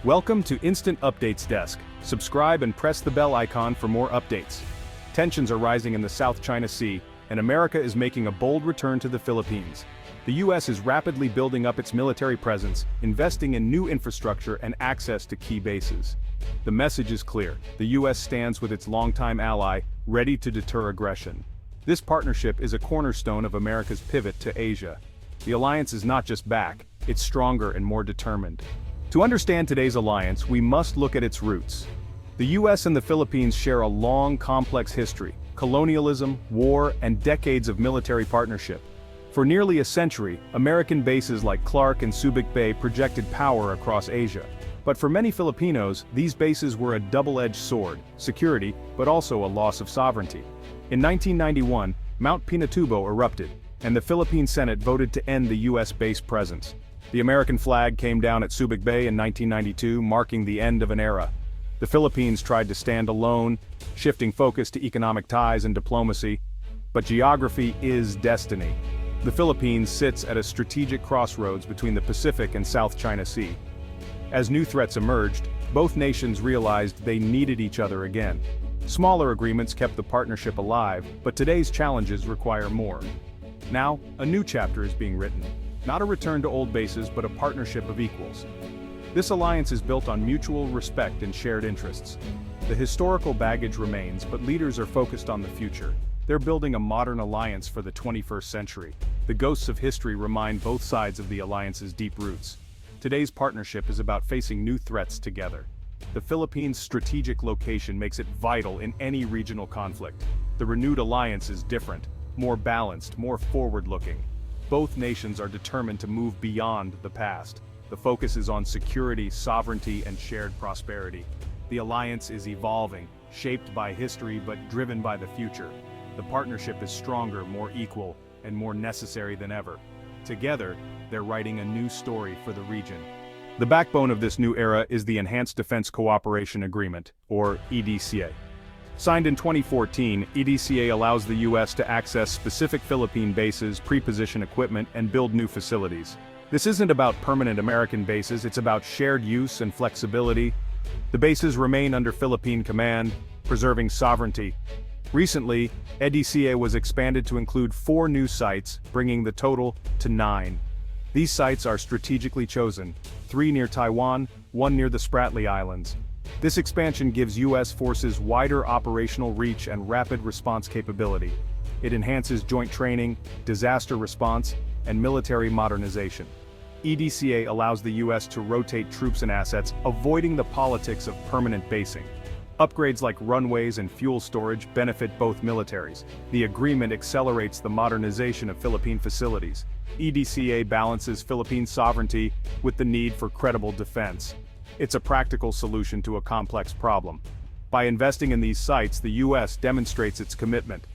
Welcome to Instant Updates Desk. Subscribe and press the bell icon for more updates. Tensions are rising in the South China Sea, and America is making a bold return to the Philippines. The U.S. is rapidly building up its military presence, investing in new infrastructure and access to key bases. The message is clear: the U.S. stands with its longtime ally, ready to deter aggression. This partnership is a cornerstone of America's pivot to Asia. The alliance is not just back, it's stronger and more determined. To understand today's alliance, we must look at its roots. The U.S. and the Philippines share a long, complex history: colonialism, war, and decades of military partnership. For nearly a century, American bases like Clark and Subic Bay projected power across Asia. But for many Filipinos, these bases were a double-edged sword: security, but also a loss of sovereignty. In 1991, Mount Pinatubo erupted, and the Philippine Senate voted to end the U.S. base presence. The American flag came down at Subic Bay in 1992, marking the end of an era. The Philippines tried to stand alone, shifting focus to economic ties and diplomacy. But geography is destiny. The Philippines sits at a strategic crossroads between the Pacific and South China Sea. As new threats emerged, both nations realized they needed each other again. Smaller agreements kept the partnership alive, but today's challenges require more. Now, a new chapter is being written. Not a return to old bases, but a partnership of equals. This alliance is built on mutual respect and shared interests. The historical baggage remains, but leaders are focused on the future. They're building a modern alliance for the 21st century. The ghosts of history remind both sides of the alliance's deep roots. Today's partnership is about facing new threats together. The Philippines' strategic location makes it vital in any regional conflict. The renewed alliance is different, more balanced, more forward-looking. Both nations are determined to move beyond the past. The focus is on security, sovereignty, and shared prosperity. The alliance is evolving, shaped by history but driven by the future. The partnership is stronger, more equal, and more necessary than ever. Together, they're writing a new story for the region. The backbone of this new era is the Enhanced Defense Cooperation Agreement, or EDCA. Signed in 2014, EDCA allows the U.S. to access specific Philippine bases, pre-position equipment, and build new facilities. This isn't about permanent American bases, it's about shared use and flexibility. The bases remain under Philippine command, preserving sovereignty. Recently, EDCA was expanded to include 4 new sites, bringing the total to 9. These sites are strategically chosen: 3 near Taiwan, 1 near the Spratly Islands. This expansion gives U.S. forces wider operational reach and rapid response capability. It enhances joint training, disaster response, and military modernization. EDCA allows the U.S. to rotate troops and assets, avoiding the politics of permanent basing. Upgrades like runways and fuel storage benefit both militaries. The agreement accelerates the modernization of Philippine facilities. EDCA balances Philippine sovereignty with the need for credible defense. It's a practical solution to a complex problem. By investing in these sites, the U.S. demonstrates its commitment.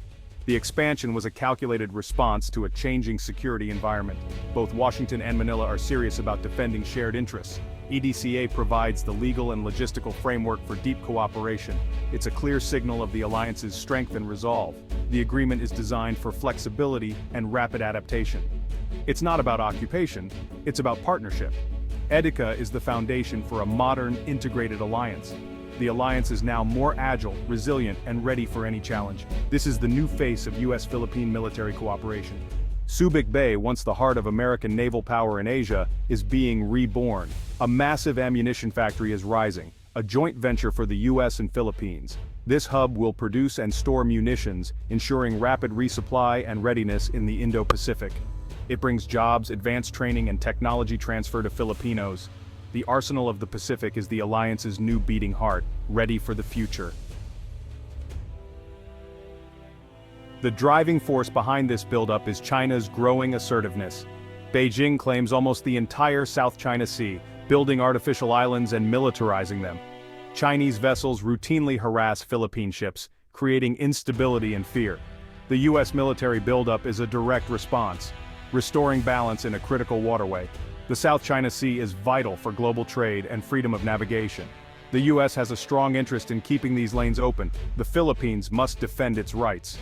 The expansion was a calculated response to a changing security environment. Both Washington and Manila are serious about defending shared interests. EDCA provides the legal and logistical framework for deep cooperation. It's a clear signal of the alliance's strength and resolve. The agreement is designed for flexibility and rapid adaptation. It's not about occupation, it's about partnership. EDCA is the foundation for a modern, integrated alliance. The alliance is now more agile, resilient, and ready for any challenge. This is the new face of U.S.-Philippine military cooperation. Subic Bay, once the heart of American naval power in Asia, is being reborn. A massive ammunition factory is rising, a joint venture for the U.S. and Philippines. This hub will produce and store munitions, ensuring rapid resupply and readiness in the Indo-Pacific. It brings jobs, advanced training, and technology transfer to Filipinos. The arsenal of the Pacific is the alliance's new beating heart, ready for the future. The driving force behind this buildup is China's growing assertiveness. Beijing claims almost the entire South China Sea, building artificial islands and militarizing them. Chinese vessels routinely harass Philippine ships, creating instability and fear. The U.S. military buildup is a direct response, restoring balance in a critical waterway. The South China Sea is vital for global trade and freedom of navigation. The U.S. has a strong interest in keeping these lanes open. The Philippines must defend its rights.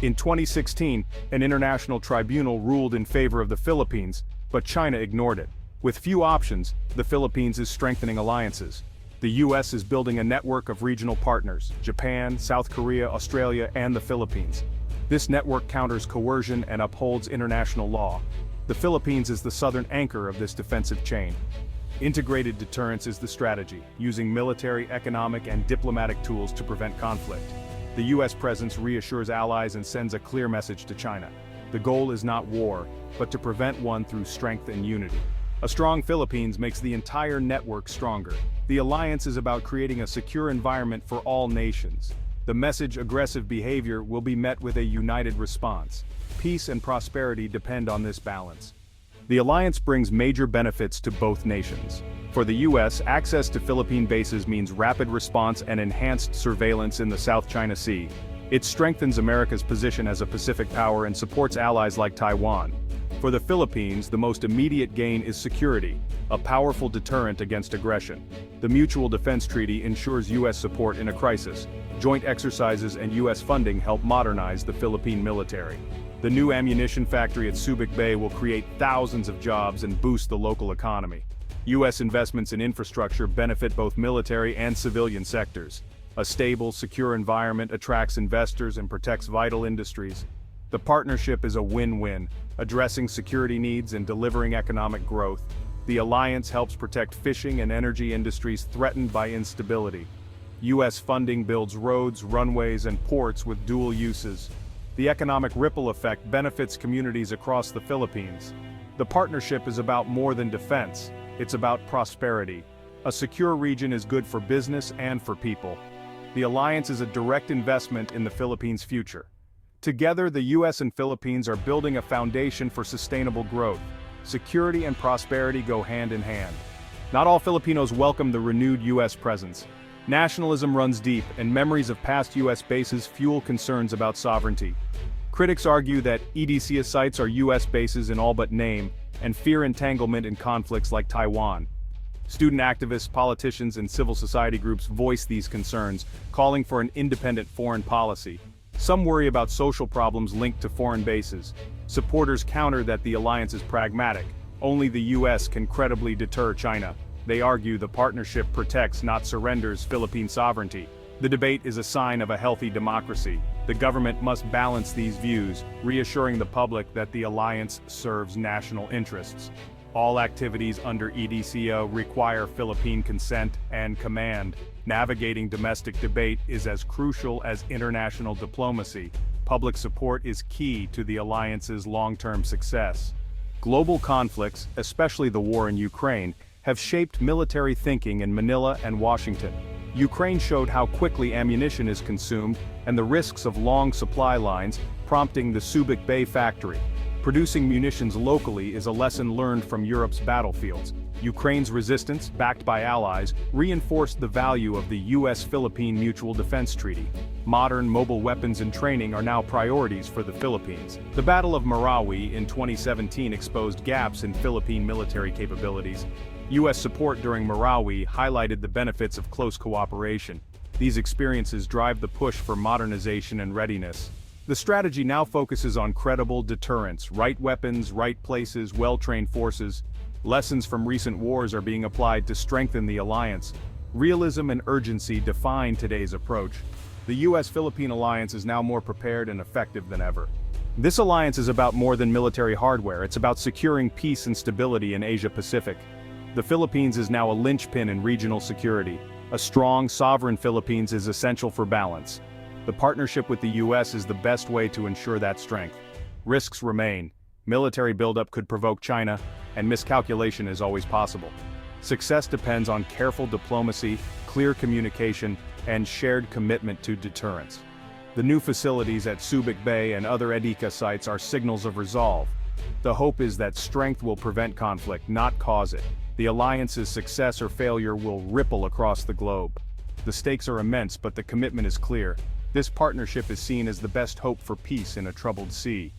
In 2016, an international tribunal ruled in favor of the Philippines, but China ignored it. With few options, the Philippines is strengthening alliances. The US is building a network of regional partners: Japan, South Korea, Australia, and the Philippines. This network counters coercion and upholds international law. The Philippines is the southern anchor of this defensive chain. Integrated deterrence is the strategy, using military, economic, and diplomatic tools to prevent conflict. The US presence reassures allies and sends a clear message to China. The goal is not war, but to prevent one through strength and unity. A strong Philippines makes the entire network stronger. The alliance is about creating a secure environment for all nations. The message aggressive behavior will be met with a united response. Peace and prosperity depend on this balance. The alliance brings major benefits to both nations. For the US, access to Philippine bases means rapid response and enhanced surveillance in the South China Sea. It strengthens America's position as a Pacific power and supports allies like Taiwan. For the Philippines, the most immediate gain is security, a powerful deterrent against aggression. The Mutual Defense Treaty ensures US support in a crisis. Joint exercises and US funding help modernize the Philippine military. The new ammunition factory at Subic Bay will create thousands of jobs and boost the local economy. US investments in infrastructure benefit both military and civilian sectors. A stable, secure environment attracts investors and protects vital industries. The partnership is a win-win, addressing security needs and delivering economic growth. The alliance helps protect fishing and energy industries threatened by instability. US funding builds roads, runways, and ports with dual uses. The economic ripple effect benefits communities across the Philippines. The partnership is about more than defense, it's about prosperity. A secure region is good for business and for people. The alliance is a direct investment in the Philippines' future. Together, the US and Philippines are building a foundation for sustainable growth. Security and prosperity go hand in hand. Not all Filipinos welcome the renewed US presence. Nationalism runs deep, and memories of past US bases fuel concerns about sovereignty. Critics argue that EDCA sites are US bases in all but name, and fear entanglement in conflicts like Taiwan. Student activists, politicians, and civil society groups voice these concerns, calling for an independent foreign policy. Some worry about social problems linked to foreign bases. Supporters counter that the alliance is pragmatic. Only the US can credibly deter China. They argue the partnership protects, not surrenders, Philippine sovereignty. The debate is a sign of a healthy democracy. The government must balance these views, reassuring the public that the alliance serves national interests. All activities under EDCA require Philippine consent and command. Navigating domestic debate is as crucial as international diplomacy. Public support is key to the alliance's long-term success. Global conflicts, especially the war in Ukraine, have shaped military thinking in Manila and Washington. Ukraine showed how quickly ammunition is consumed and the risks of long supply lines, prompting the Subic Bay factory. Producing munitions locally is a lesson learned from Europe's battlefields. Ukraine's resistance, backed by allies, reinforced the value of the US-Philippine Mutual Defense Treaty. Modern mobile weapons and training are now priorities for the Philippines. The Battle of Marawi in 2017 exposed gaps in Philippine military capabilities. US support during Marawi highlighted the benefits of close cooperation. These experiences drive the push for modernization and readiness. The strategy now focuses on credible deterrence: right weapons, right places, well-trained forces. Lessons from recent wars are being applied to strengthen the alliance. Realism and urgency define today's approach. The US-Philippine alliance is now more prepared and effective than ever. This alliance is about more than military hardware, it's about securing peace and stability in Asia-Pacific. The Philippines is now a linchpin in regional security. A strong, sovereign Philippines is essential for balance. The partnership with the US is the best way to ensure that strength. Risks remain. Military buildup could provoke China, and miscalculation is always possible. Success depends on careful diplomacy, clear communication, and shared commitment to deterrence. The new facilities at Subic Bay and other EDCA sites are signals of resolve. The hope is that strength will prevent conflict, not cause it. The alliance's success or failure will ripple across the globe. The stakes are immense, but the commitment is clear. This partnership is seen as the best hope for peace in a troubled sea.